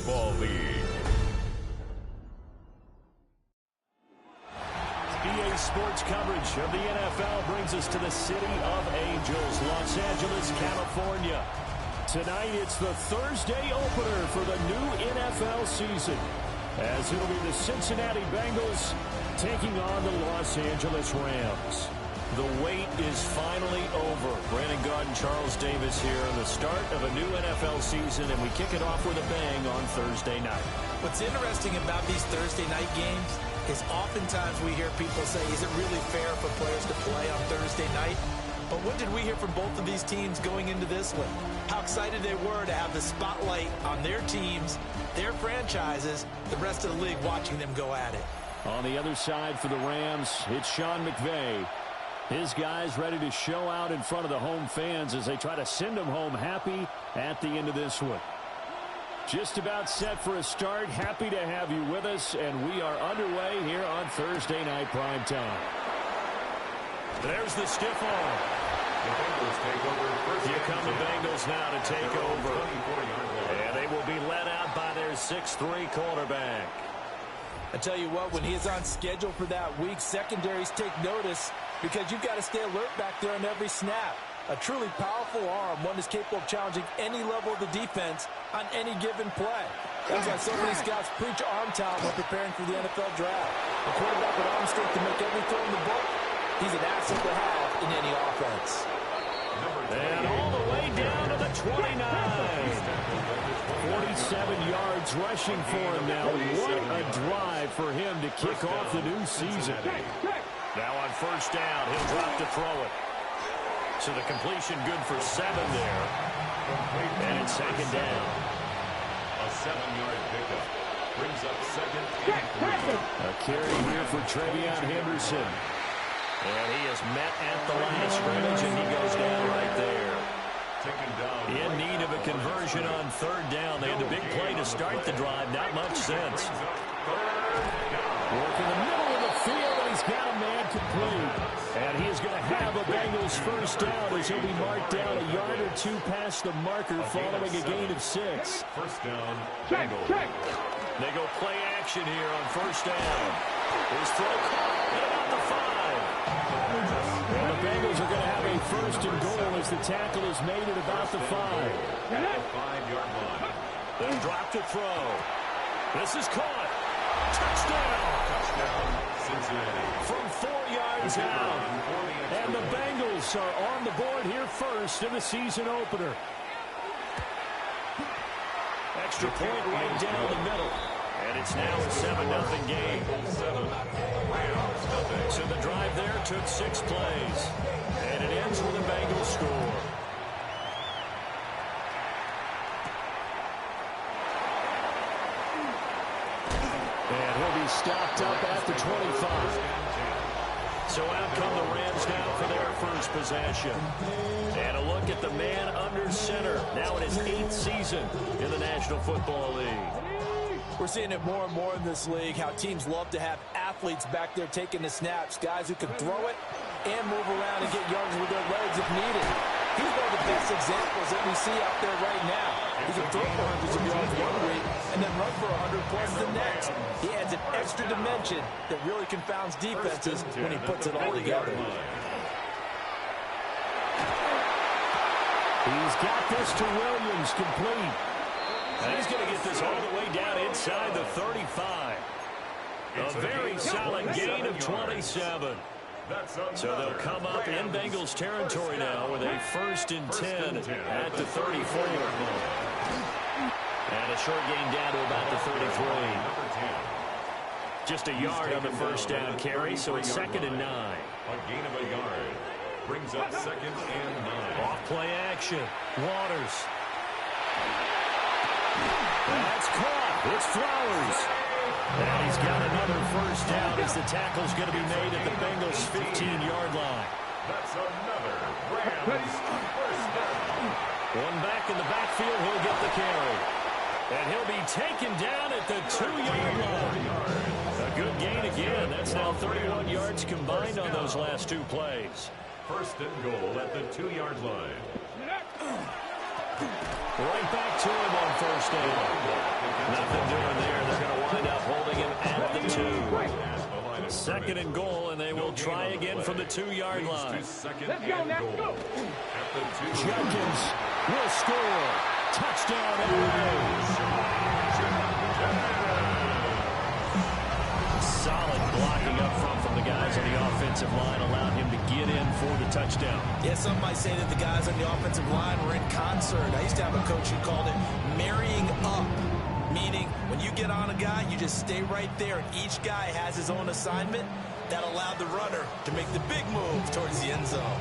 Football League. EA Sports coverage of the NFL brings us to the City of Angels, Los Angeles, California. Tonight, it's the Thursday opener for the new NFL season, as it'll be the Cincinnati Bengals taking on the Los Angeles Rams. The wait is finally over. Brandon Gaudin and Charles Davis here, the start of a new NFL season, and we kick it off with a bang on Thursday night. What's interesting about these Thursday night games is oftentimes we hear people say, is it really fair for players to play on Thursday night? But what did we hear from both of these teams going into this one? How excited they were to have the spotlight on their teams, their franchises, the rest of the league watching them go at it. On the other side for the Rams, it's Sean McVay. His guys ready to show out in front of the home fans as they try to send them home happy at the end of this one. Just about set for a start. Happy to have you with us, and we are underway here on Thursday Night Prime Time. There's the stiff arm. Here come the Bengals now to take over. And they will be led out by their 6'3" quarterback. I tell you what, when he is on schedule for that week, secondaries take notice because you've got to stay alert back there on every snap. A truly powerful arm, one is capable of challenging any level of the defense on any given play. That's why so many scouts preach arm talent when preparing for the NFL draft. A quarterback with arm strength to make every throw in the book, he's an asset to have in any offense. And all the way down to the 29. 47 yards rushing for him now. What a drive for him to kick off the new season. Now on first down, he'll drop to throw it. So the completion good for 7 there. And it's second down. A 7-yard pickup brings up second and 3. A carry here for Trevion Henderson. And he is met at the line of scrimmage, and he goes down right there. In need of a conversion on third down. They had the big play to start the drive. Not much sense. Work in the middle of the field, and he's got a man complete. And he is going to have a Bengals first down as he'll be marked down a yard or two past the marker following a gain of 6. First down, Bengals. They go play action here on first down. His throw caught at about the 5. And the Bengals are going to have a first and goal as the tackle is made at about the 5. At the 5-yard line. They drop to throw. This is caught. Touchdown. Touchdown, Cincinnati. From 4 yards out. And the Bengals are on the board here first in the season opener. Extra point right down the middle. And it's now a 7-0 game. 7. So the drive there took 6 plays. And it ends with a Bengals score. And he'll be stopped up at the 25. So out come the Rams now for their first possession. And a look at the man under center. Now in his 8th season in the National Football League. We're seeing it more and more in this league, how teams love to have athletes back there taking the snaps, guys who can throw it and move around and get yards with their legs if needed. He's one of the best examples that we see out there right now. He can throw for hundreds of yards one week and then run for 100 plus the next. He adds an extra dimension that really confounds defenses when he puts it all together. He's got this to Williams, complete. And he's going to get this all the way down inside the 35. A very solid gain of 27. So they'll come up in Bengals territory now with a 1st and 10 at the 34. And a short gain down to about the 33. Just a yard on the first down carry, so it's 2nd and 9. A gain of a yard brings up 2nd and 9. Off play action. Waters. That's caught. It's Flowers. And he's got another first down as the tackle's going to be made at the Bengals' 15-yard line. That's another Rams first down. One back in the backfield, he'll get the carry. And he'll be taken down at the 2-yard line. A good gain again. That's now 31 yards combined on those last 2 plays. 1st and goal at the 2-yard line. Right back to him on first down. Second and goal, and they will try again from the 2-yard line. Let's go, now go. Jenkins will score. Touchdown, LA. Solid blocking up front from the guys on the offensive line allowed him to get in for the touchdown. Yeah, some might say that the guys on the offensive line were in concert. I used to have a coach who called it marrying up, meaning when you get on a guy, you just stay right there, and each guy has his own assignment. That allowed the runner to make the big move towards the end zone.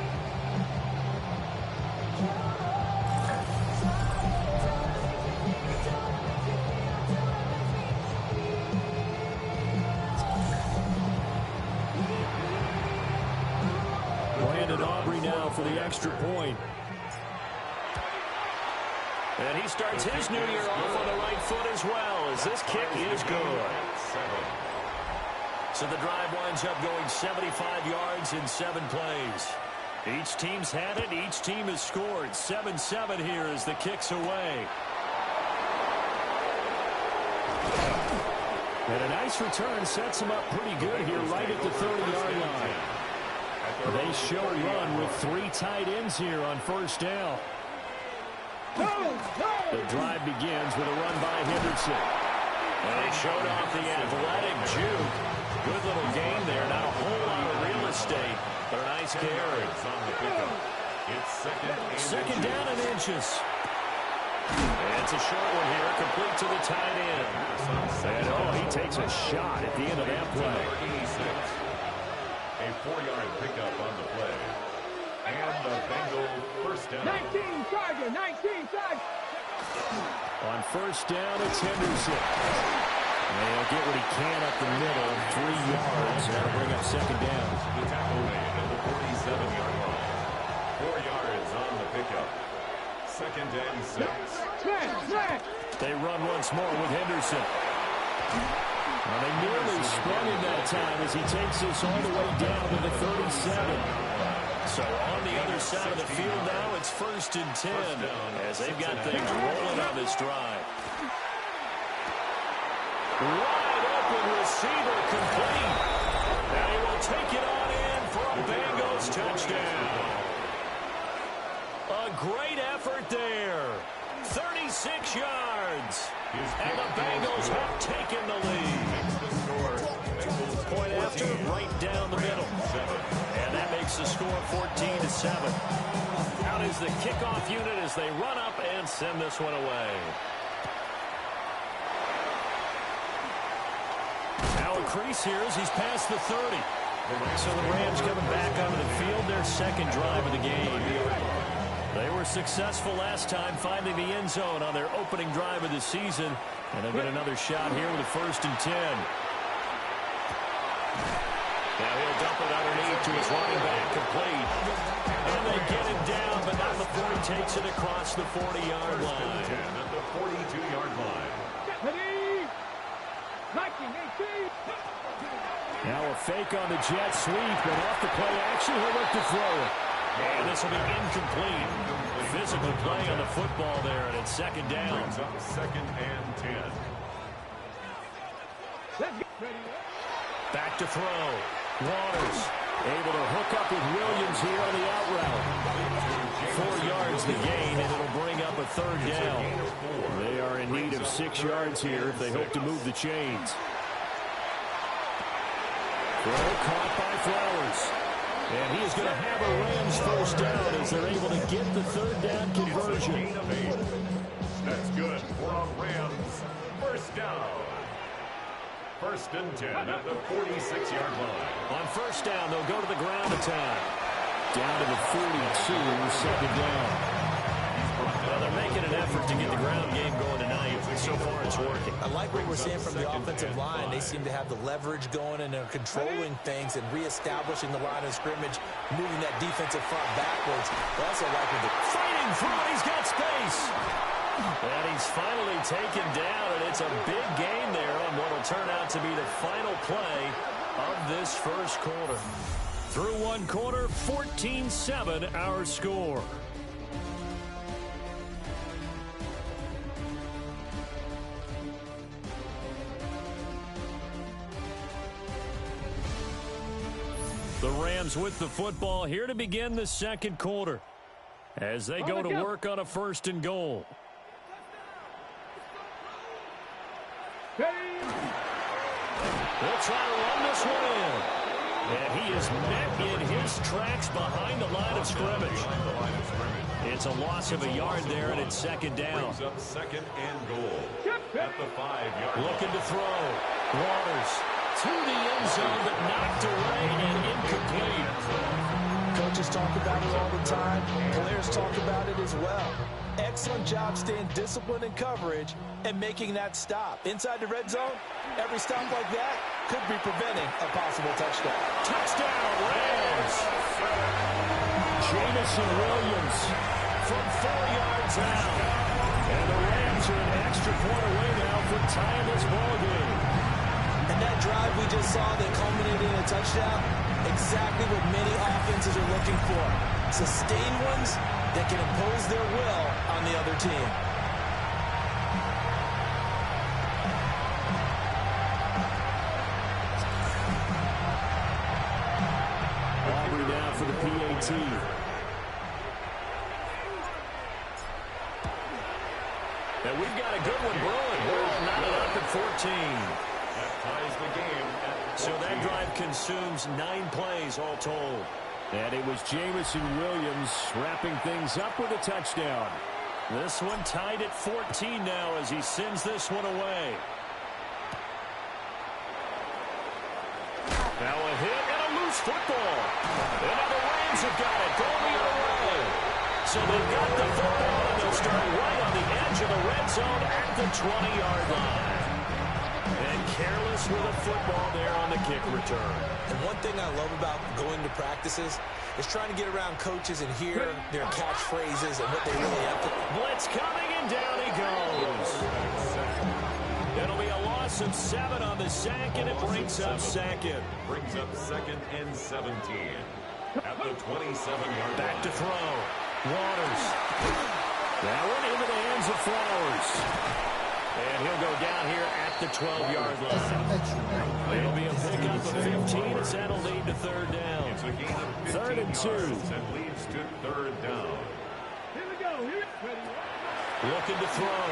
For the extra point. And he starts his new year off on the right foot as well, as this kick is good. So the drive winds up going 75 yards in 7 plays. Each team's had it. Each team has scored. 7-7 here as the kick's away. And a nice return sets him up pretty good here right at the 30-yard line. They show run with 3 tight ends here on first down. The drive begins with a run by Henderson. And they showed off the athletic juke. Good little game there. Not a whole lot of real estate, but a nice carry. It's second down and inches. And it's a short one here, complete to the tight end. And he takes a shot at the end of that play. A 4-yard pickup on the play. And the Bengals first down. 19 target. On first down, it's Henderson. And he'll get what he can up the middle, 3 yards, and that'll bring up second down. The tackle made at the 47-yard line. 4 yards on the pickup. Second and 6. They run once more with Henderson. Well, they nearly sprung him that time as he takes this all the way down to the 37. So on the other side of the field now, it's first and 10 as they've got things rolling on this drive. Wide open receiver complete. And he will take it on in for a Bengals touchdown. A great effort there. 36 yards. And the Bengals have taken the lead. Point after, right down the middle. And that makes the score 14-7. Out is the kickoff unit as they run up and send this one away. Now a crease here as he's past the 30. So the Rams coming back onto the field, their second drive of the game. They were successful last time finding the end zone on their opening drive of the season. And they'll get another shot here with a first and 10. Now he'll dump it underneath to his running back, complete. And they get him down, but not before he takes it across the 40-yard line. At the 42-yard line. Now a fake on the jet sweep, but off the play action, he'll look to throw it. And this will be incomplete. Physical play on the football there, and it's second down. Brings up second and 10. Back to throw. Waters able to hook up with Williams here on the out route. 4 yards the gain, and it'll bring up a third down. They are in need of 6 yards here if they hope to move the chains. Throw caught by Flowers. And he is going to have a Rams first down as they're able to get the third down conversion. That's good for a Rams first down. First and 10 at the 46-yard line. On first down, they'll go to the ground attack. Down to the 42, second down. Well, they're making an effort to get the ground game going tonight. So far, it's working. I like what we're seeing from the offensive line. They seem to have the leverage going, and they're controlling things and reestablishing the line of scrimmage, moving that defensive front backwards. They also like the fighting through it. He's got space. And he's finally taken down, and it's a big gain there on what will turn out to be the final play of this first quarter. Through one quarter, 14-7 our score. The Rams with the football here to begin the second quarter as they go to work on a 1st and goal. They'll try to run this one in. And he is met in his tracks behind the line of scrimmage. It's a loss of a yard there, and it's 2nd down. Brings up 2nd and goal at the 5-yard line. Looking to throw. Waters to the end zone, but knocked away and incomplete. Coaches talk about it all the time. Players talk about it as well. Excellent job staying disciplined in coverage and making that stop. Inside the red zone, every stop like that could be preventing a possible touchdown. Touchdown, Rams! Jamison Williams from 4 yards out. And the Rams are an extra point away now from tying this ball game. And that drive we just saw that culminated in a touchdown, exactly what many offenses are looking for. Sustained ones that can impose their will on the other team. Aubrey now for the PAT. And we've got a good one brewing. We're all knotted up at 14. That ties the game at 14. So that drive consumes 9 plays all told. And it was Jamison Williams wrapping things up with a touchdown. This one tied at 14 now as he sends this one away. Now a hit and a loose football. And now the Rams have got it going the other way. So they've got the football and they'll start right on the edge of the red zone at the 20-yard line. And careless with a football there on the kick return. And one thing I love about going to practices is trying to get around coaches and hear their catchphrases and what they really have to. Blitz coming and down he goes. It'll be a loss of 7 on the sack, and it brings up 2nd. Brings up 2nd and 17 at the 27-yard line. Back to throw. Waters. That one into the hands of Flowers. And he'll go down here at the 12-yard line. It'll be a pickup of 15 as that'll lead to 3rd down. It's a gain of 15 3rd and 2. yards and leads to 3rd down. Here we go. Looking to throw.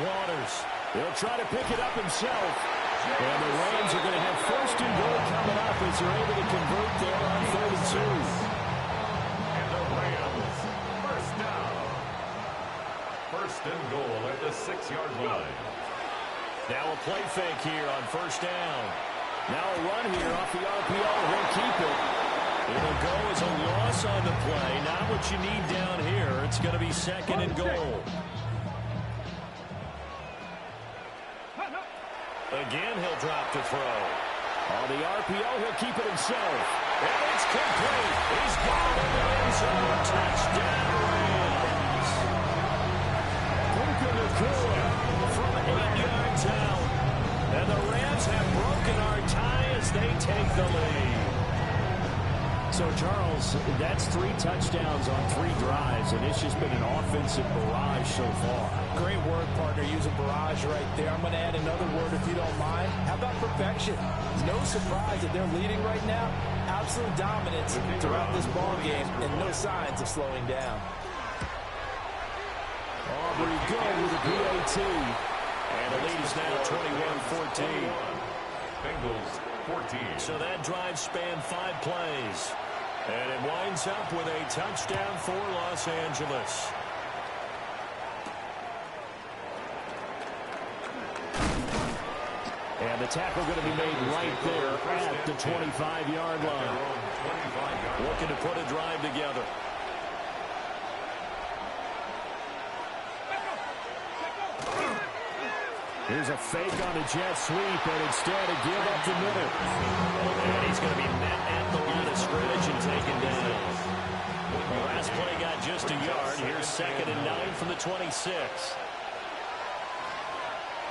Waters. He'll try to pick it up himself. And the Rams are going to have 1st and goal coming up as they're able to convert there on 3rd and 2. And the Rams, 1st down. 1st and goal at the 6-yard line. Now a play fake here on 1st down. Now a run here off the RPO. He'll keep it. It'll go as a loss on the play. Not what you need down here. It's going to be 2nd and goal. Again, he'll drop to throw. On the RPO, he'll keep it himself. And it's complete. He's got it in the end zone. Touchdown, Rams. Puka Nacua from 8 yards out. And the Rams have broken our tie as they take the lead. So, Charles, that's 3 touchdowns on 3 drives, and it's just been an offensive barrage so far. Great word, partner, using barrage right there. I'm going to add another word if you don't mind. How about perfection? No surprise that they're leading right now. Absolute dominance throughout this ball game and no signs of slowing down. Aubrey good with a PAT. And the lead is now 21-14. Bengals 14. So that drive spanned 5 plays. And it winds up with a touchdown for Los Angeles. And the tackle going to be made right there at the 25-yard line. Looking to put a drive together. Here's a fake on a jet sweep, and instead a give up the middle. And he's going to be met at the line of scrimmage and taken down. The last play got just a yard. Here's 2nd and 9 from the 26.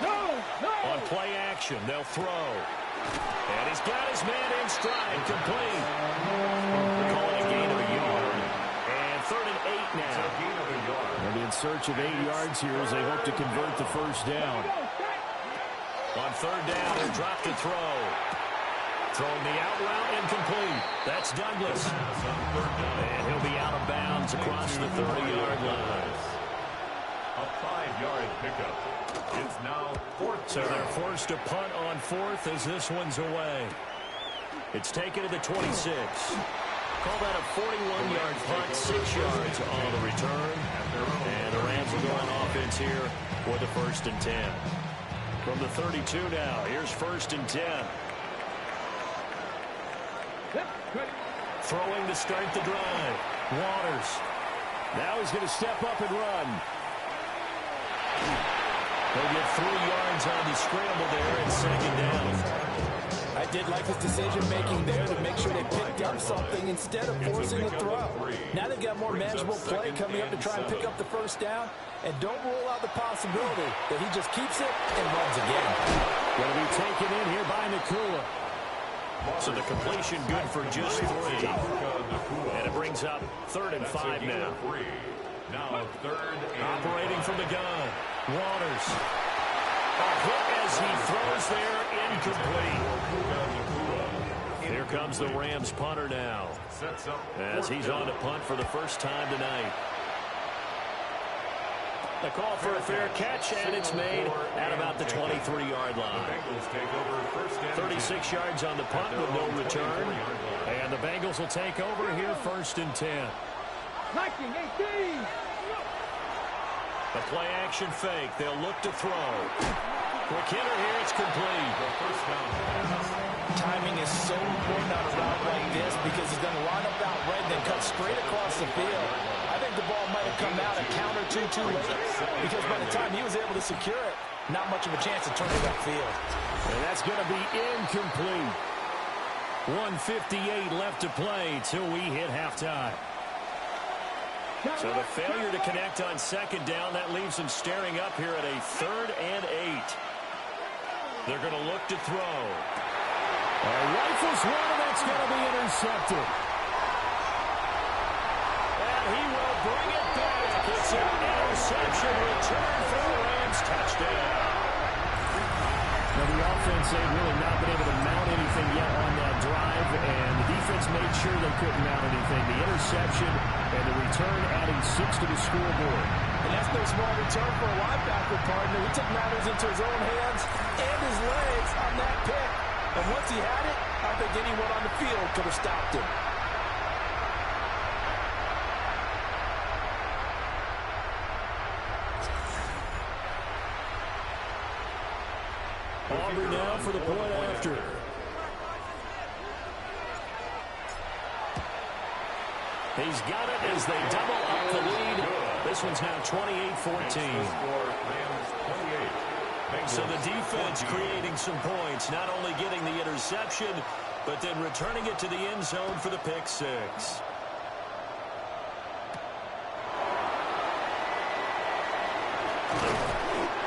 On play action, they'll throw. And he's got his man in stride, complete. Calling a gain of a yard. And 3rd and 8 now. And in search of 8 yards here as they hope to convert the 1st down. On 3rd down, he'll drop to throw. Throwing the out route incomplete. That's Douglas. And he'll be out of bounds across the 30-yard line. A 5-yard pickup. It's now 4th. So they're forced to punt on 4th as this one's away. It's taken to the 26. Call that a 41-yard punt, 6 yards on the return. And the Rams will go on offense here with a 1st and 10. From the 32 now, here's 1st and 10. Throwing to start the drive. Waters. Now he's going to step up and run. They'll get 3 yards on the scramble there and 2nd down. I did like his decision-making there to make sure they picked up something instead of forcing the throw. Now they've got more manageable play coming up to try and pick up the 1st down. And don't rule out the possibility that he just keeps it and runs again. Going to be taken in here by Nakua. So the completion good for just 3. And it brings up 3rd and 5 now. Now 3rd and operating from the gun. Waters. A hit as he throws there, incomplete. Here comes the Rams punter now, as he's on to punt for the first time tonight. The call for a fair catch, and it's made at about the 23-yard line. 36 yards on the punt with no return. And the Bengals will take over here 1st and 10. The play action fake. They'll look to throw. Quick hitter here. It's complete. Timing is so important on a route like this because he's going to line up out right, then cut straight across the field. I think the ball might have come out a count or two too late because by the time he was able to secure it, not much of a chance to turn it upfield. And that's going to be incomplete. 1:58 left to play till we hit halftime. So the failure to connect on 2nd down, that leaves them staring up here at a 3rd and 8. They're going to look to throw. Rifles one, and that's going to be intercepted. And he will bring it back. It's an interception return for the Rams. Touchdown. Now the offense, they've really not been able to mount anything yet on that drive, and the defense made sure they couldn't mount anything. The interception and the return adding 6 to the scoreboard. And that's no small return for a linebacker partner. He took matters into his own hands and his legs on that pick. And once he had it, I think anyone on the field could have stopped him. Auburn now for the point after. He's got it as they double up the lead. This one's now 28-14. So the defense creating some points, not only getting the interception, but then returning it to the end zone for the pick 6.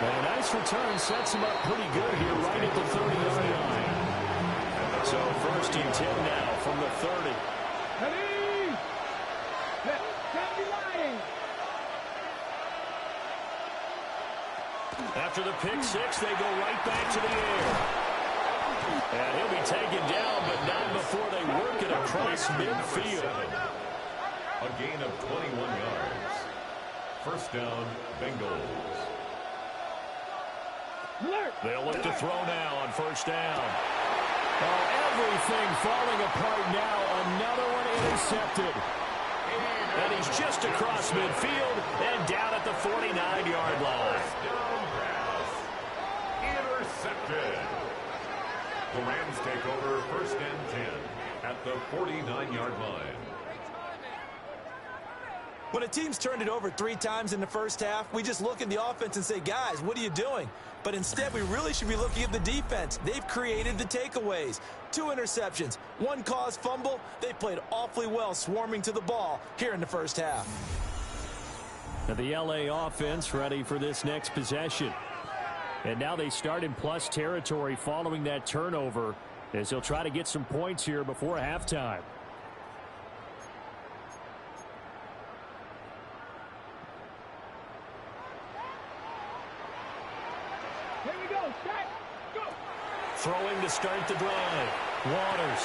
And a nice return sets him up pretty good here right at the 30-yard line. So 1st and 10 now from the 30. After the pick 6, they go right back to the air. And he'll be taken down, but not before they work it across midfield. A gain of 21 yards. 1st down, Bengals. They'll look to throw now on 1st down. Oh, everything falling apart now. Another one intercepted. And he's just across midfield and down at the 49-yard line. Intercepted. The Rams take over 1st and 10 at the 49-yard line. When a team's turned it over 3 times in the first half, we just look at the offense and say, guys, what are you doing? But instead, we really should be looking at the defense. They've created the takeaways. 2 interceptions, 1 caused fumble. They played awfully well swarming to the ball here in the first half. Now the LA offense ready for this next possession. And now they start in plus territory following that turnover as they'll try to get some points here before halftime. Throwing to start the drive. Waters.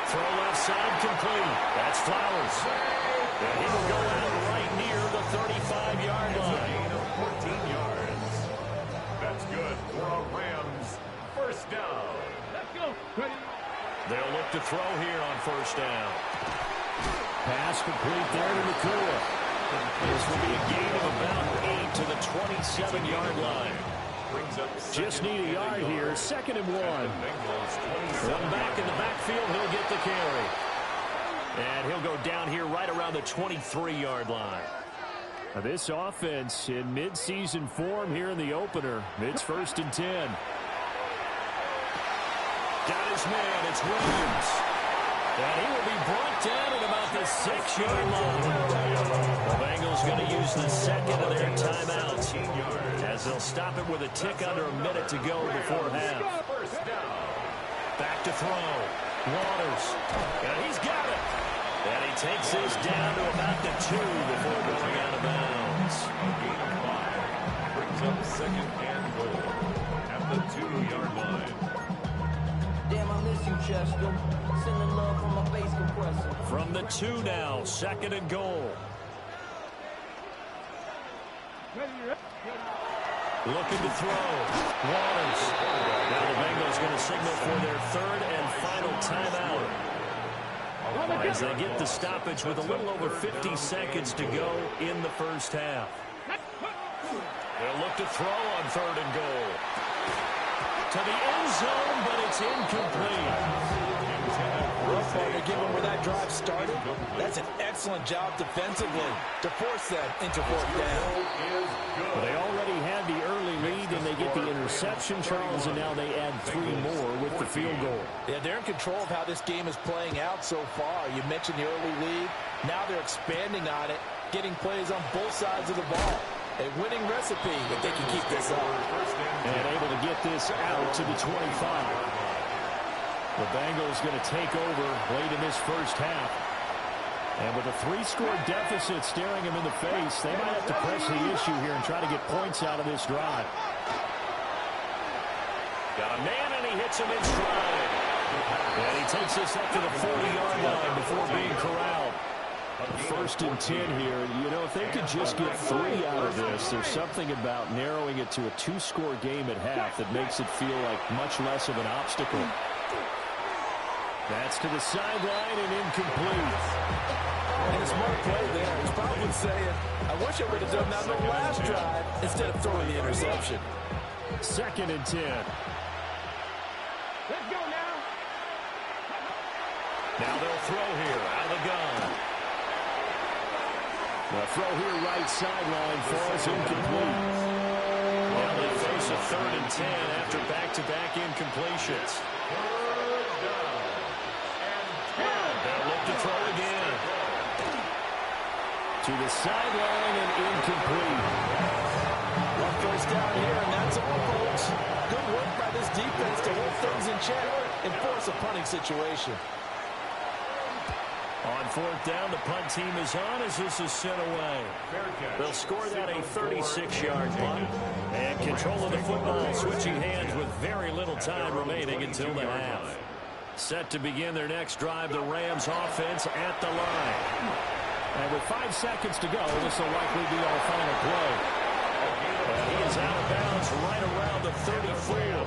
Throw left side complete. That's Flowers. And he will go out right near the 35-yard line. 14 yards. That's good for a Rams first down. Let's go. They'll look to throw here on first down. Pass complete there to Nakua. This will be a gain of about 8 to the 27-yard line. Just need a yard here. 2nd and 1. One back in the backfield. He'll get the carry. And he'll go down here right around the 23-yard line. Now this offense in midseason form here in the opener. It's 1st and 10. Got his man. It's Williams. And he will be brought down at about the 6-yard line. The Bengals going to use the second of their timeouts as they'll stop it with a tick under a minute to go before half. Back to throw. Waters. And he's got it. And he takes this down to about the 2 before going out of bounds. Brings up 2nd and goal at the 2-yard line. Damn, I miss you, Chester. Sending love from my bass compressor. From the 2 now, 2nd and goal. Looking to throw. Waters. Now the Bengals going to signal for their 3rd and final timeout. As they get the stoppage with a little over 50 seconds to go in the first half. They'll look to throw on 3rd and goal. To the end zone, but it's incomplete. Well, partner, given where that drive started, that's an excellent job defensively to force that into 4th down. Well, they already had the early lead, and they get the interception, Charles, and now they add 3 more with the field goal. Yeah, they're in control of how this game is playing out so far. You mentioned the early lead. Now they're expanding on it, getting plays on both sides of the ball. A winning recipe if they can keep this up. And able to get this out to the 25. The Bengals going to take over late in this first half. And with a 3-score deficit staring them in the face, they might have to press the issue here and try to get points out of this drive. Got a man, and he hits him in stride. And he takes this up to the 40-yard line before being corralled. 1st and 10 here. You know, if they could just get 3 out of this, there's something about narrowing it to a 2-score game at half that makes it feel like much less of an obstacle. That's to the sideline and incomplete. And a smart play there. He's probably saying, I wish I would have done that on the last drive instead of throwing the interception. 2nd and 10. Let's go now. Now they'll throw here out of the gun. The throw here right sideline falls incomplete. Now they face a 3rd and 10 after back-to-back incompletions. They'll look to throw again. To the sideline and incomplete. 1 first down here, and that's all, folks. Good work by this defense to hold things in check and force a punting situation. On 4th down, the punt team is on as this is sent away. They'll score that a 36-yard punt. And control of the football switching hands with very little time remaining until the half. Set to begin their next drive, the Rams offense at the line. And with 5 seconds to go, this will likely be our final play. And he is out of bounds right around the 34.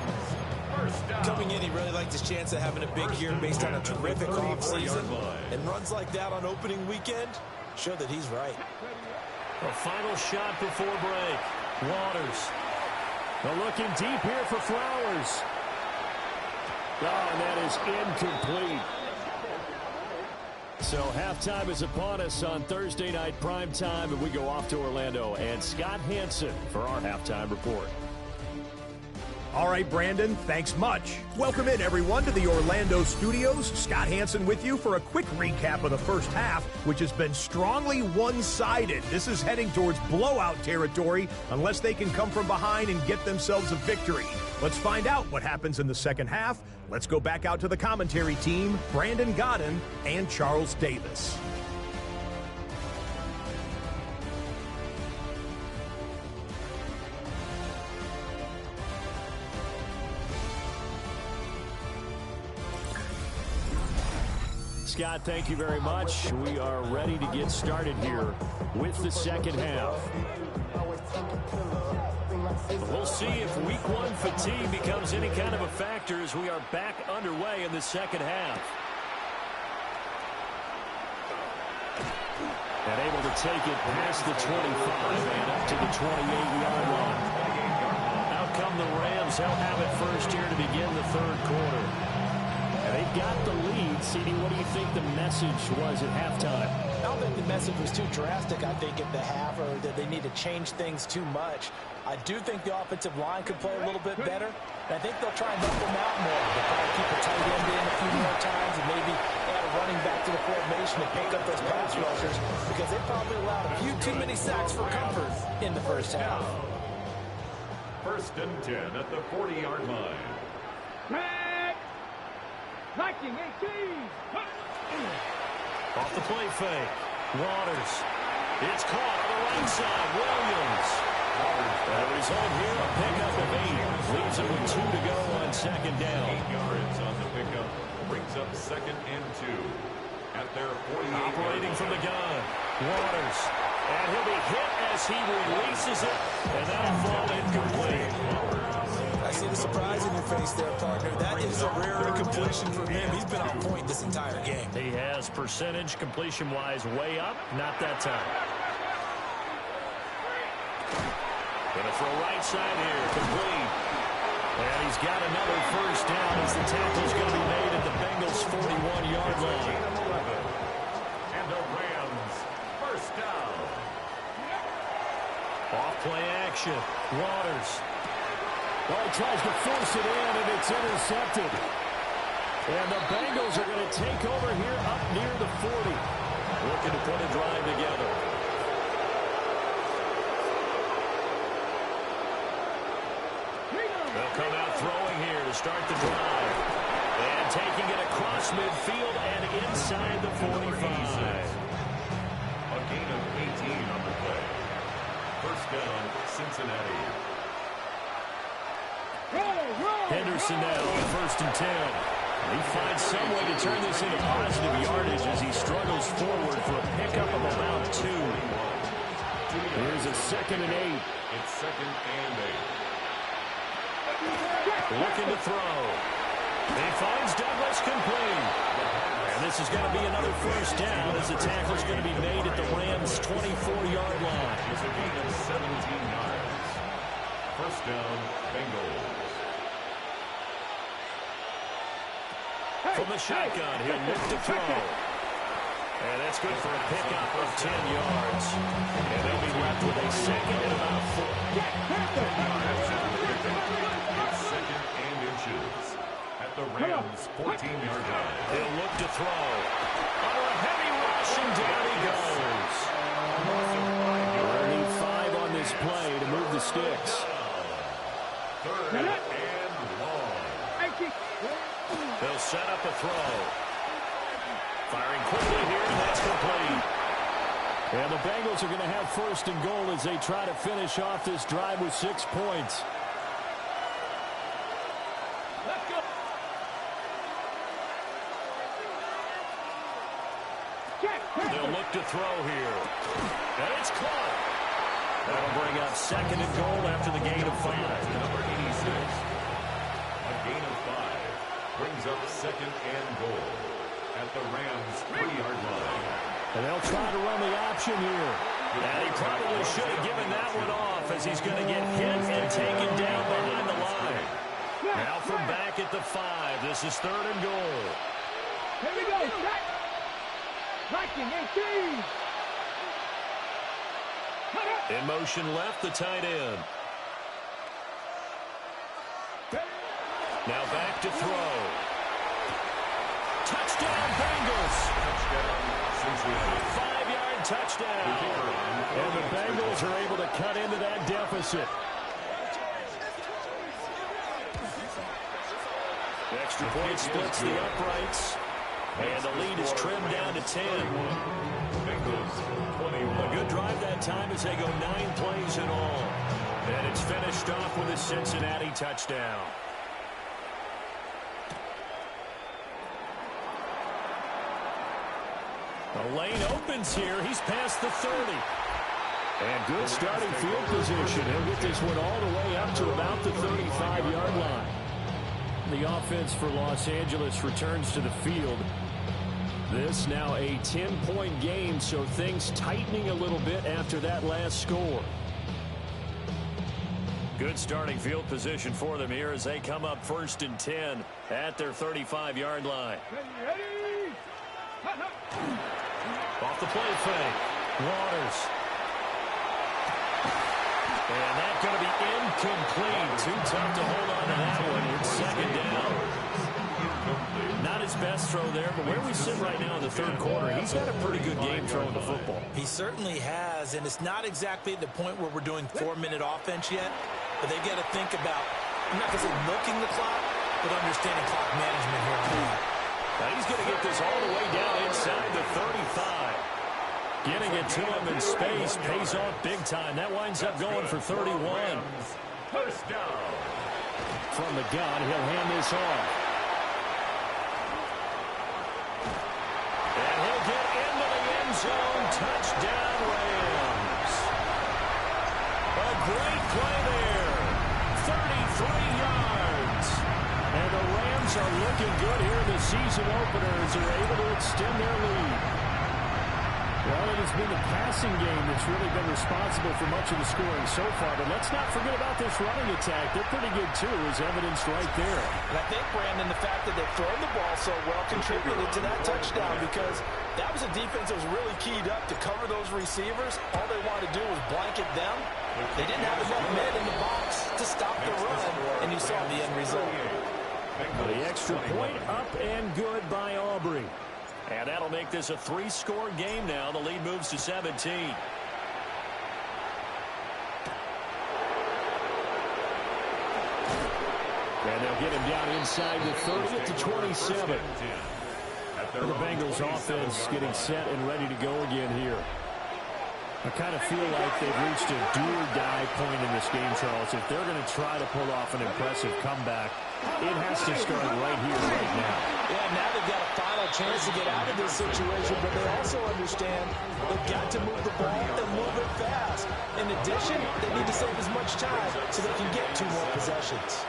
Coming in, he really liked his chance of having a big year based on a terrific offseason. And runs like that on opening weekend show that he's right. A final shot before break. Waters. They're looking deep here for Flowers. Oh, and that is incomplete. So halftime is upon us on Thursday night primetime, and we go off to Orlando. And Scott Hansen for our halftime report. All right, Brandon, thanks much. Welcome in, everyone, to the Orlando studios. Scott Hansen with you for a quick recap of the first half, which has been strongly one-sided. This is heading towards blowout territory unless they can come from behind and get themselves a victory. Let's find out what happens in the second half. Let's go back out to the commentary team, Brandon Godden and Charles Davis. Scott, thank you very much. We are ready to get started here with the second half. We'll see if week one fatigue becomes any kind of a factor as we are back underway in the second half. And able to take it past the 25 and up to the 28-yard line. Out come the Rams. They'll have it first here to begin the third quarter. And they've got the lead. CD, what do you think the message was at halftime? I don't think the message was too drastic, I think, at the half, or that they need to change things too much. I do think the offensive line could play a little bit better. And I think they'll try and help them out more. They'll probably keep a tight end in a few more times and maybe add a running back to the formation to pick up those pass rushers, because they probably allowed a few too many sacks for comfort in the first half. First and 10 at the 40-yard line. Off the play fake. Waters. It's caught on the right side. Williams. The result here, a pickup of 8. Leaves it with 2 to go on second down. 8 yards on the pickup. Brings up second and 2. At their 48. Operating from the gun. Waters. And he'll be hit as he releases it. And that'll fall incomplete. I see the surprise in your face there, partner. That is a rare completion for him. He's been on point this entire game. He has percentage completion-wise way up. Not that time. Gonna throw right side here. Complete. And he's got another first down as the tackle's going to be made at the Bengals' 41-yard line. And the Rams first down. Off play action. Waters. Oh, he tries to force it in, and it's intercepted. And the Bengals are going to take over here up near the 40. Looking to put a drive together. They'll come out throwing here to start the drive. And taking it across midfield and inside the 45. A gain of 18 on the play. First down, Cincinnati. Henderson now on first and 10. He finds some way to turn this into positive yardage as he struggles forward for a pickup of about 2. Here's a second and 8. It's second and 8. Looking to throw. He finds Douglas complete. And this is going to be another first down as the tackle's going to be made at the Rams' 24-yard line. It's a gain of 17 yards. First down, Bengals. From the shotgun, he'll look to throw. And that's good for a pickup of 10 yards. And they'll be left with a second and about 4. It's second and inches. At the Rams' 14-yard line. He'll look to throw. Under a heavy rush, and down he goes. We'll need 5 on this play to move the sticks. Third and long. They'll set up a throw. Firing quickly here, and that's complete. And the Bengals are going to have first and goal as they try to finish off this drive with 6 points. Let's go. They'll look to throw here. And it's caught. That'll bring up second and goal after the gain of 5. Number 86. A gain of 5. Brings up second and goal at the Rams' 3-yard line. And they'll try to run the option here. And he probably should have given that one off as he's going to get hit and taken down behind the line. Now from back at the 5. This is third and goal. Here we go. Viking 18. In motion left, the tight end. Now back to throw. Touchdown, Bengals. Touchdown, Cincinnati. 5-yard touchdown. And the Bengals are able to cut into that deficit. The extra point splits the uprights. And the lead is trimmed down to 10. Bengals 21. A good drive that time as they go 9 plays in all. And it's finished off with a Cincinnati touchdown. The lane opens here. He's past the 30. And good starting field position. He'll get this one all the way up to about the 35-yard line. The offense for Los Angeles returns to the field. This now a 10-point game, so things tightening a little bit after that last score. Good starting field position for them here as they come up 1st and 10 at their 35-yard line. Off the play fake. Waters. And that's going to be incomplete. Too tough to hold on to that one. It's 2nd down. Not his best throw there, but where we sit right now in the 3rd quarter, he's had a pretty good game throwing the football. He certainly has, and it's not exactly at the point where we're doing 4-minute offense yet, but they've got to think about, I'm not going to say milking the clock, but understanding clock management here. Now he's going to get this all the way down inside the 35. Getting it to him in space pays off big time. That winds up going for 31. First down. From the gun, he'll hand this off. And he'll get into the end zone. Touchdown, Rams. A great play there. 33 yards. And the Rams are looking good here in the season opener as they're able to extend their lead. Well, it has been the passing game that's really been responsible for much of the scoring so far. But let's not forget about this running attack. They're pretty good, too, as evidenced right there. And I think, Brandon, the fact that they've thrown the ball so well contributed to that touchdown because that was a defense that was really keyed up to cover those receivers. All they wanted to do was blanket them. They didn't have enough men in the box to stop the run, and you saw the end result. The extra point up and good by Aubrey. And that'll make this a 3-score game now. The lead moves to 17. And they'll get him down inside the 30 at the 27. And the Bengals offense getting set and ready to go again here. I kind of feel like they've reached a do-or-die point in this game, Charles. If they're going to try to pull off an impressive comeback, it has to start right here, right now. Yeah, now they've got a final chance to get out of this situation, but they also understand they've got to move the ball and move it fast. In addition, they need to save as much time so they can get 2 more possessions.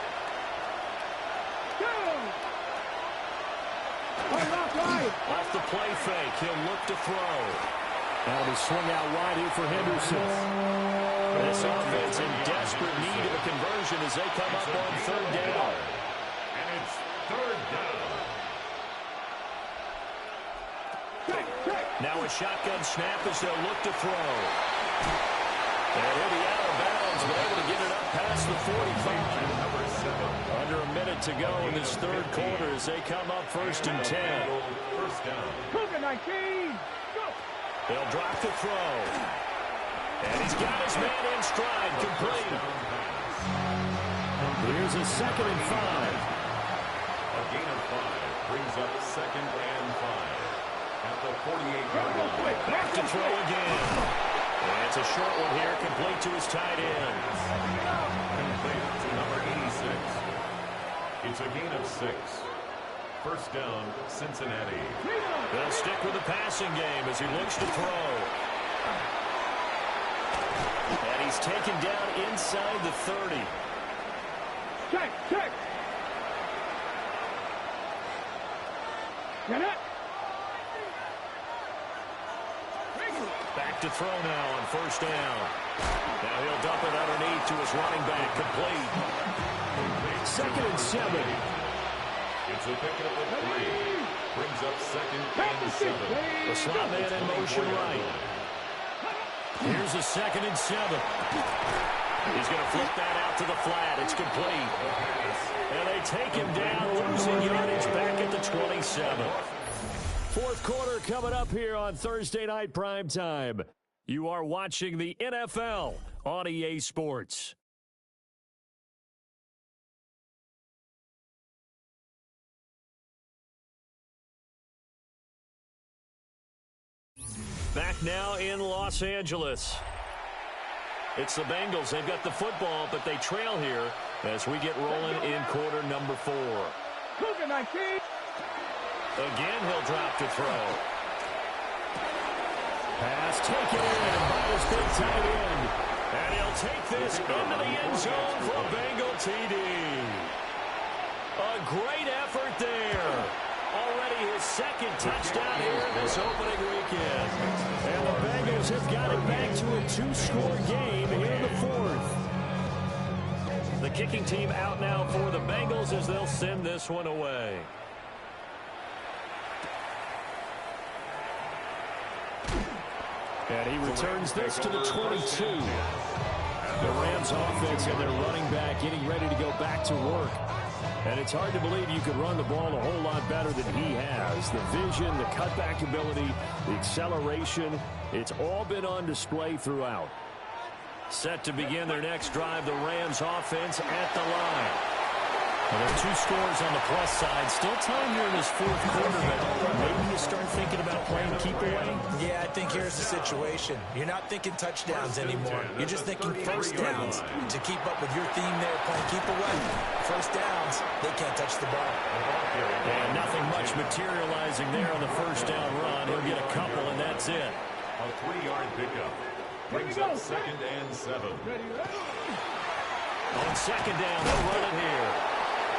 Off the play fake, he'll look to throw. That'll be swung out wide here for Henderson. This offense in desperate need of a conversion as they come up on 3rd down. And it's 3rd down. Now a shotgun snap as they'll look to throw. And he'll be out of bounds, but able to get it up past the 45. Under a minute to go in this 3rd quarter as they come up 1st and 10. First down. Cougar 19. Go. They'll drop the throw. And he's got his man in stride, complete. Here's a 2nd and 5. A gain of 5 brings up 2nd and 5 at the 48-yard line. Back to throw again. And it's a short one here, complete to his tight end. Complete to number 86. It's a gain of 6. First down, Cincinnati. They'll stick with the passing game as he looks to throw. And he's taken down inside the 30. Check. Get it. Back to throw now on 1st down. Now he'll dump it underneath to his running back, complete. 2nd and 7. It's a pickup of 3. Brings up 2nd and 7. The slot man in motion right. Here's a 2nd and 7. He's going to flip that out to the flat. It's complete. And they take him down, losing yardage back at the 27. 4th quarter coming up here on Thursday Night Primetime. You are watching the NFL on EA Sports. Back now in Los Angeles. It's the Bengals. They've got the football, but they trail here as we get rolling in quarter number 4. Cougar 19. Again, he'll drop to throw. Pass taken in by his big tight end. And he'll take this into the end zone for a Bengal TD. A great effort there. Already his second touchdown here this opening weekend. And the Bengals have got it back to a two-score game here in the fourth. The kicking team out now for the Bengals as they'll send this one away. And he returns this to the 22. The Rams offense and their running back getting ready to go back to work. And it's hard to believe you could run the ball a whole lot better than he has. The vision, the cutback ability, the acceleration, it's all been on display throughout. Set to begin their next drive, the Rams offense at the line. Well, there are two scores on the plus side. Still time here in this fourth quarter, but maybe you start thinking about playing keep away? Yeah, I think here's the situation. You're not thinking touchdowns anymore. You're just thinking first downs. To keep up with your theme there, playing keep away. First downs, they can't touch the ball. And nothing much materializing there on the first down run. He'll get a couple, and that's it. A 3-yard pickup. Brings up 2nd and 7. On second down, they'll run it here.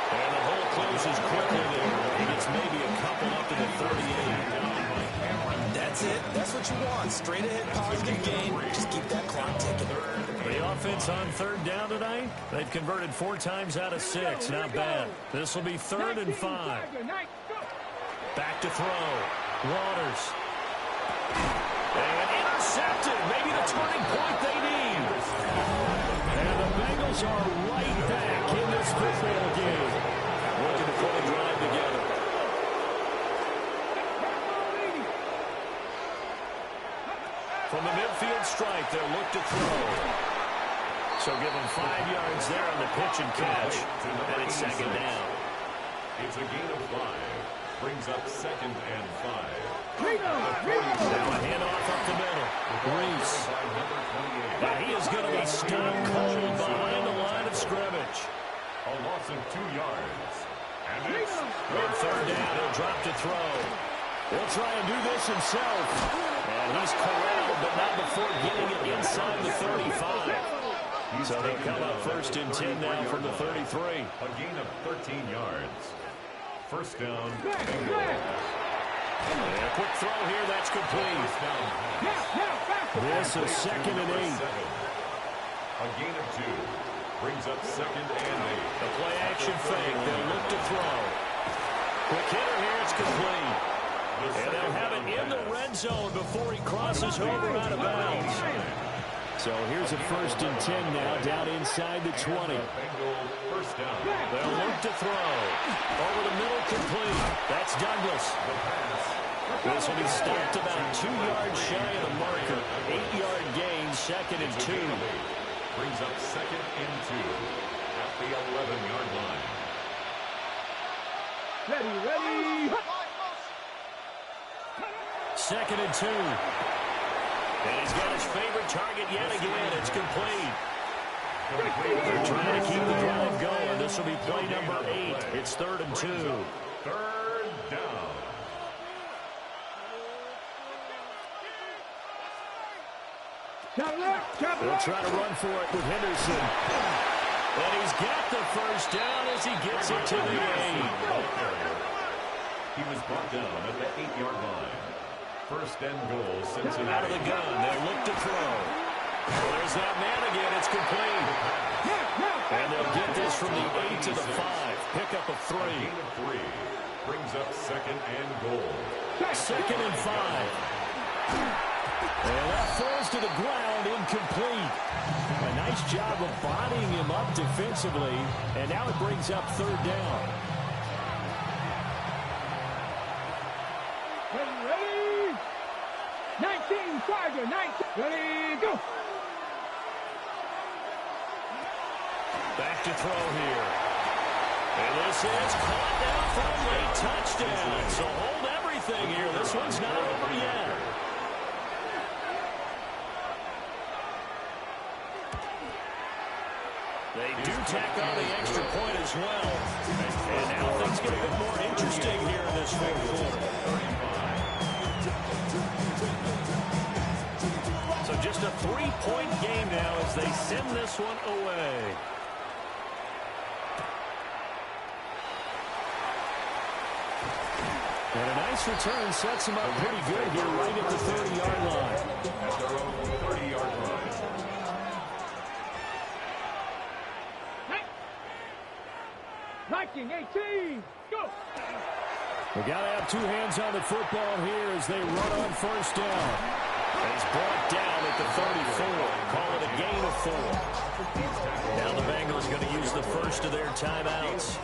And the hole closes quickly there. He gets maybe a couple up to the 38. That's it. That's what you want. Straight ahead positive game. Just keep that clock ticking. The offense on third down tonight, they've converted 4 times out of 6. Not bad. This will be 3rd and 5. Back to throw. Waters. And intercepted. Maybe the turning point they need. And the Bengals are right back in this football game. Looking to put a drive together. From the midfield stripe, they'll look to throw. So give them 5 yards there on the pitch and catch. And it's second down. It's a gain of 5. Brings up 2nd and 5. Now a handoff up the middle. Reese. Now he is going to be stone cold behind the line of scrimmage. A loss of 2 yards. And it's on third down, he'll drop to throw. He'll try and do this himself. And he's corralled, but not before getting it inside the 35. So they come up 1st and 10 now from the 33. A gain of 13 yards. First down. And a quick throw here, that's complete. This is 2nd and 8. A gain of 2. Brings up 2nd and 8. The play action fake, they'll look to throw. Quick hitter here, it's complete. And they'll have it in the red zone before he crosses over out of bounds. So here's a 1st and 10 now, down inside the 20. First down. They'll look to throw. Over the middle, complete. That's Douglas. This will be stopped about 2 yards shy of the marker. 8-yard gain, 2nd and 2. Brings up 2nd and 2 at the 11-yard line. Ready. 2nd and 2. And he's got his favorite target yet again. It's complete. They're trying to keep the drive going. This will be play number 8. It's 3rd and 2. 3rd down. They'll try to run for it with Henderson. And he's got the first down as he gets it to the 8. He was brought down at the 8-yard line. 1st and goal, Cincinnati. Out of the gun, they'll look to throw. Well, there's that man again, it's complete. And they'll get this from the 8 to the 5. Pick up a 3. Gain of 3. Brings up 2nd and goal. 2nd and 5. And that falls to the ground, incomplete. A nice job of bodying him up defensively, and now it brings up 3rd down. Ready. 19, Tiger, 19. Ready, go. Back to throw here. And this is caught down for a late touchdown. So hold everything here. This one's not over yet. They do tack on the extra point as well. And now things get a bit more interesting here in this fourth quarter. Just a 3-point game now as they send this one away. And a nice return sets him up pretty good here right at the 30-yard line. At their own 30-yard line. Liking 18. Go. We got to have two hands on the football here as they run on first down. And he's brought down at the 34. Call it a gain of 4. Now the Bengals going to use the first of their timeouts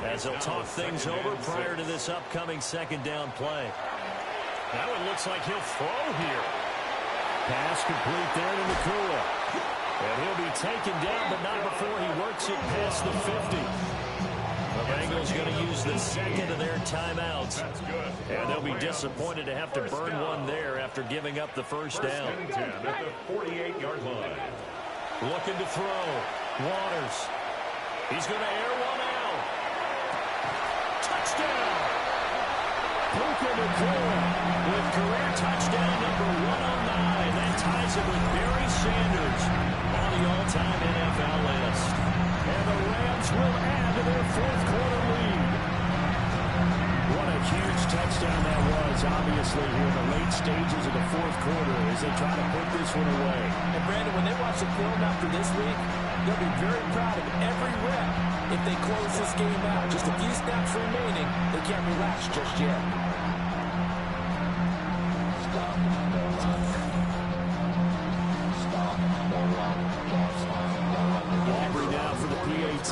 as they'll talk things over prior to this upcoming second down play. Now it looks like he'll throw here. Pass complete there to Nakua. And he'll be taken down, but not before he works it past the 50. The Bengals going to use the second of their timeouts. And they'll be disappointed to have to burn one there after giving up the first down. At the 48-yard line. Looking to throw. Waters. He's going to air one out. Touchdown! Puka Nakua with career touchdown number 109. That ties him with Barry Sanders on the all-time NFL list. And the Rams will add to their fourth-quarter lead. What a huge touchdown that was, obviously, here in the late stages of the fourth quarter as they try to put this one away. And, Brandon, when they watch the film after this week, they'll be very proud of every rep if they close this game out. Just a few snaps remaining. They can't relax just yet. Aubrey now for the PAT.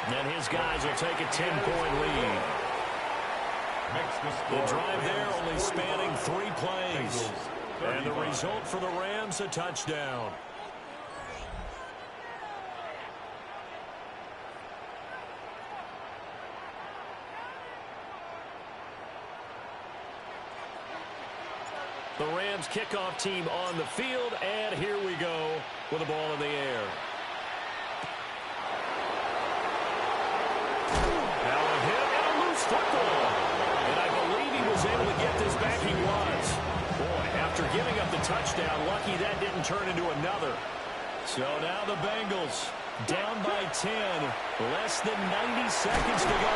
And his guys will take a 10-point lead. The drive there only spanning 3 plays. And the result for the Rams, a touchdown. The Rams kickoff team on the field, and here we go with the ball in the air. Now a hit and a loose football. And I believe he was able to get this back. He was. Boy, after giving up the touchdown, lucky that didn't turn into another. So now the Bengals down by 10. Less than 90 seconds to go.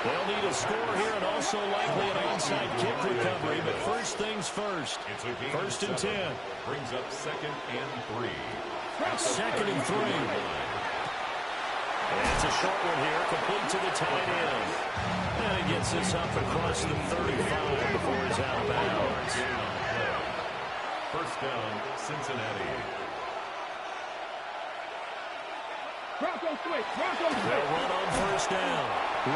They'll need a score here and also likely an onside kick recovery. But first things first. First and 10. Brings up second and 3. Second and 3. And it's a short one here, complete to the tight end. And he gets this up across the 35 before he's out of bounds. First down, Cincinnati. Bronco switch. Bronco switch. They'll run on first down.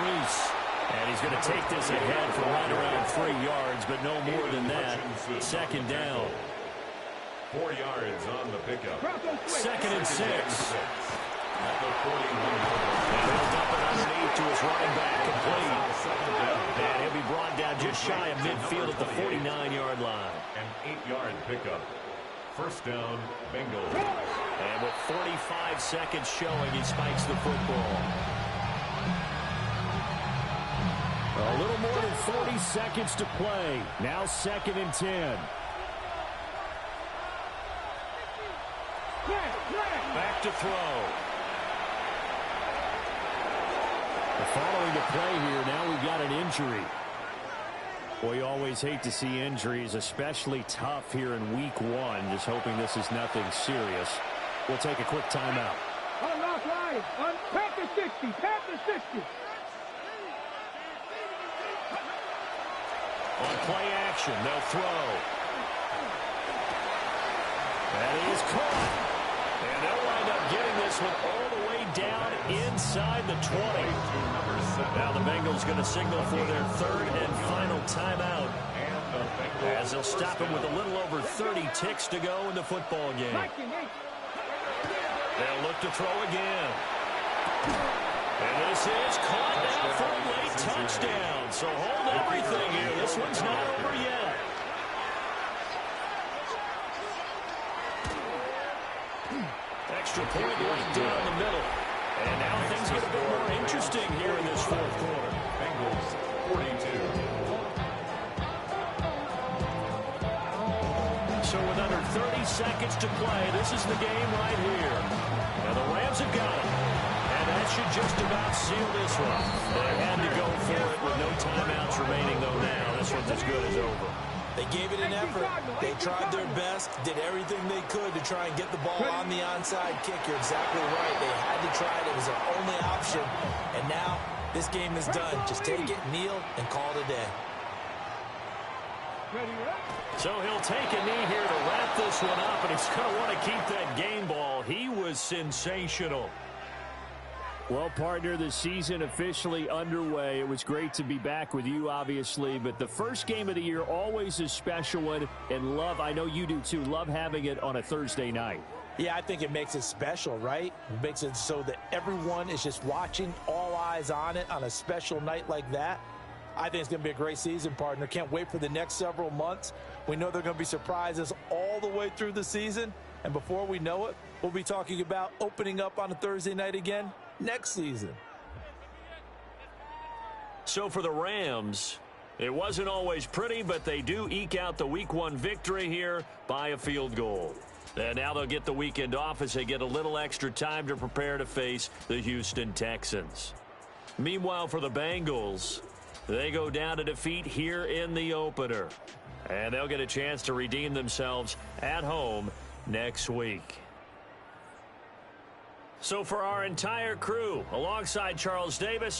Reese. And he's going to take this ahead for right around 3 yards, but no more than that. Second down. 4 yards on the pickup. Second and 6. At the 41-yard line. And he'll dump it underneath to his running back, complete. And he'll be brought down just shy of midfield at the 49-yard line. An 8-yard pickup. First down, Bengals. And with 45 seconds showing, he spikes the football. A little more than 40 seconds to play. Now second and 10. Back to throw. Following the play here, now we've got an injury. Well, you always hate to see injuries, especially tough here in week 1. Just hoping this is nothing serious. We'll take a quick timeout. Unlock line. Tap the 60. Tap the 60. On play action, they'll throw. That is caught. And they'll wind up getting this one all the way down inside the 20. Now the Bengals going to signal for their third and final timeout. As they'll stop him with a little over 30 ticks to go in the football game. They'll look to throw again. And this is caught now for a late touchdown. So hold everything here. This one's not over yet. Extra point right down the middle. And now things get a bit more interesting here in this fourth quarter. Bengals 42. So with under 30 seconds to play, this is the game right here. And the Rams have got it. And that should just about seal this one. They had to go for it with no timeouts remaining, though, now. This one's as good as over. They gave it an effort. They tried their best, did everything they could to try and get the ball on the onside kick. You're exactly right. They had to try it. It was their only option. And now this game is done. Just take it, kneel, and call it a day. So he'll take a knee here to wrap this one up, and he's going to want to keep that game ball. He was sensational. Well, partner, the season officially underway. It was great to be back with you, obviously, but the first game of the year always a special one, and I know you do too, love having it on a Thursday night. Yeah, I think it makes it special, right? It makes it so that everyone is just watching, all eyes on it on a special night like that. I think it's going to be a great season, partner. Can't wait for the next several months. We know there are going to be surprises all the way through the season, and before we know it, we'll be talking about opening up on a Thursday night again next season. So for the Rams, it wasn't always pretty, but they do eke out the Week 1 victory here by a field goal. And now they'll get the weekend off as they get a little extra time to prepare to face the Houston Texans. Meanwhile, for the Bengals, they go down to defeat here in the opener. And they'll get a chance to redeem themselves at home next week. So for our entire crew, alongside Charles Davis,